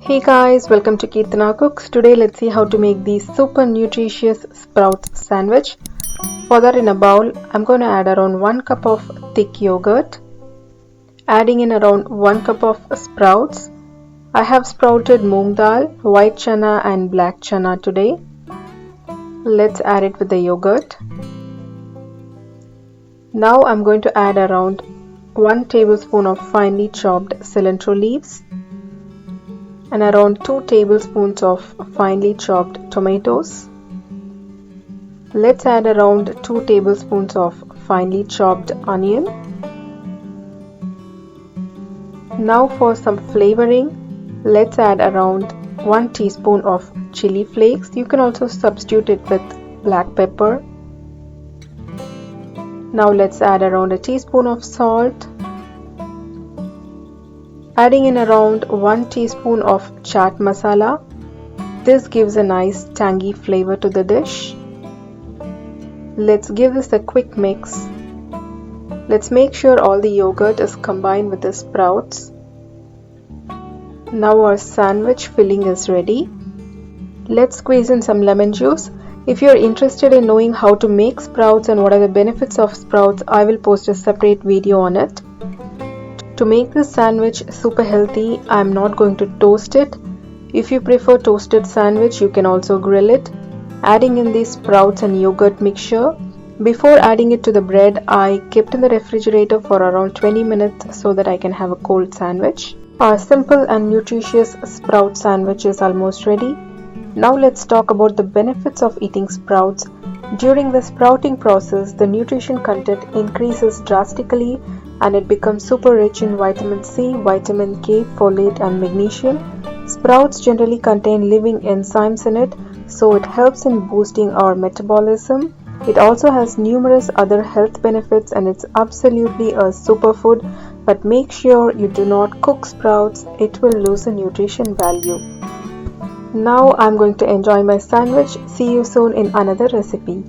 Hey guys, welcome to Kirtana Cooks. Today let's see how to make the super nutritious sprouts sandwich. For that, in a bowl, I'm going to add around 1 cup of thick yogurt, adding in around 1 cup of sprouts. I have sprouted moong dal, white chana and black chana today. Let's add it with the yogurt. Now I'm going to add around 1 tablespoon of finely chopped cilantro leaves and around 2 tablespoons of finely chopped tomatoes. Let's add around 2 tablespoons of finely chopped onion. Now for some flavoring, let's add around 1 teaspoon of chili flakes. You can also substitute it with black pepper. Now let's add around a teaspoon of salt. Adding in around 1 teaspoon of chaat masala. This gives a nice tangy flavor to the dish. Let's give this a quick mix. Let's make sure all the yogurt is combined with the sprouts. Now our sandwich filling is ready. Let's squeeze in some lemon juice. If you're interested in knowing how to make sprouts and what are the benefits of sprouts, I will post a separate video on it. To make this sandwich super healthy, I am not going to toast it. If you prefer toasted sandwich, you can also grill it. Adding in the sprouts and yogurt mixture. Before adding it to the bread, I kept in the refrigerator for around 20 minutes so that I can have a cold sandwich. Our simple and nutritious sprout sandwich is almost ready. Now let's talk about the benefits of eating sprouts. During the sprouting process, the nutrition content increases drastically and it becomes super rich in vitamin C, vitamin K, folate and magnesium. Sprouts generally contain living enzymes in it, so it helps in boosting our metabolism. It also has numerous other health benefits and it's absolutely a superfood, but make sure you do not cook sprouts, it will lose the nutrition value. Now I'm going to enjoy my sandwich. See you soon in another recipe.